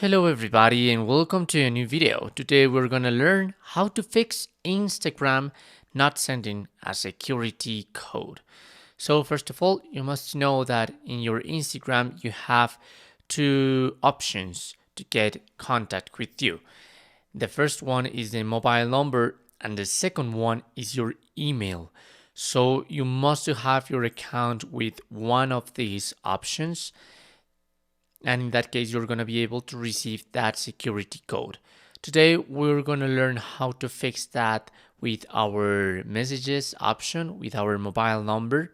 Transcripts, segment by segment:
Hello everybody and welcome to a new video. Today we're gonna learn how to fix Instagram not sending a security code. So first of all, you must know that in your Instagram you have two options to get contact with you. The first one is the mobile number and the second one is your email. So you must have your account with one of these options, and in that case you're going to be able to receive that security code. Today we're going to learn how to fix that with our messages option with our mobile number,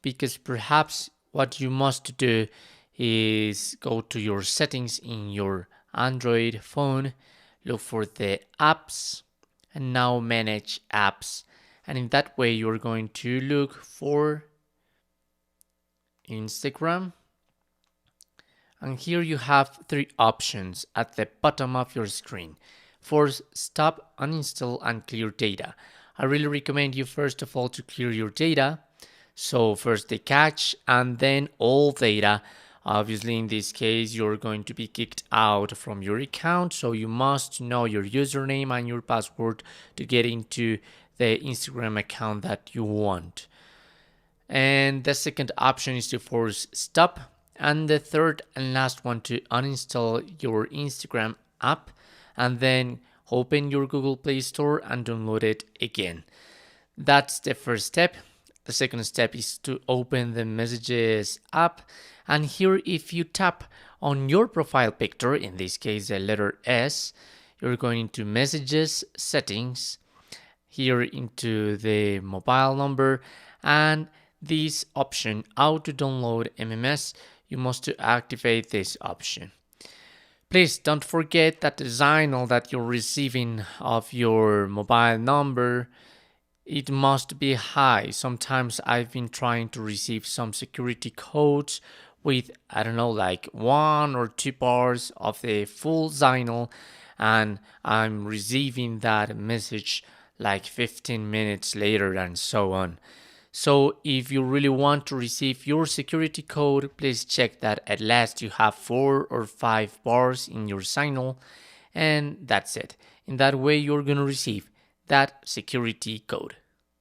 because perhaps what you must do is go to your settings in your Android phone, look for the apps, and now manage apps, and in that way you're going to look for Instagram. And here you have three options at the bottom of your screen. Force stop, uninstall, and clear data. I really recommend you first of all to clear your data. So first the cache and then all data. Obviously in this case you're going to be kicked out from your account, so you must know your username and your password to get into the Instagram account that you want. And the second option is to force stop. And the third and last one, to uninstall your Instagram app and then open your Google Play Store and download it again. That's the first step. The second step is to open the Messages app, and here if you tap on your profile picture, in this case the letter S, you're going into Messages, Settings, here into the mobile number, and this option, Auto Download MMS, you must activate this option. Please don't forget that the signal that you're receiving of your mobile number, it must be high. Sometimes I've been trying to receive some security codes with, I don't know, like 1 or 2 bars of the full signal, and I'm receiving that message like 15 minutes later and so on. So if you really want to receive your security code, please check that at last you have 4 or 5 bars in your signal, and that's it. In that way you're going to receive that security code.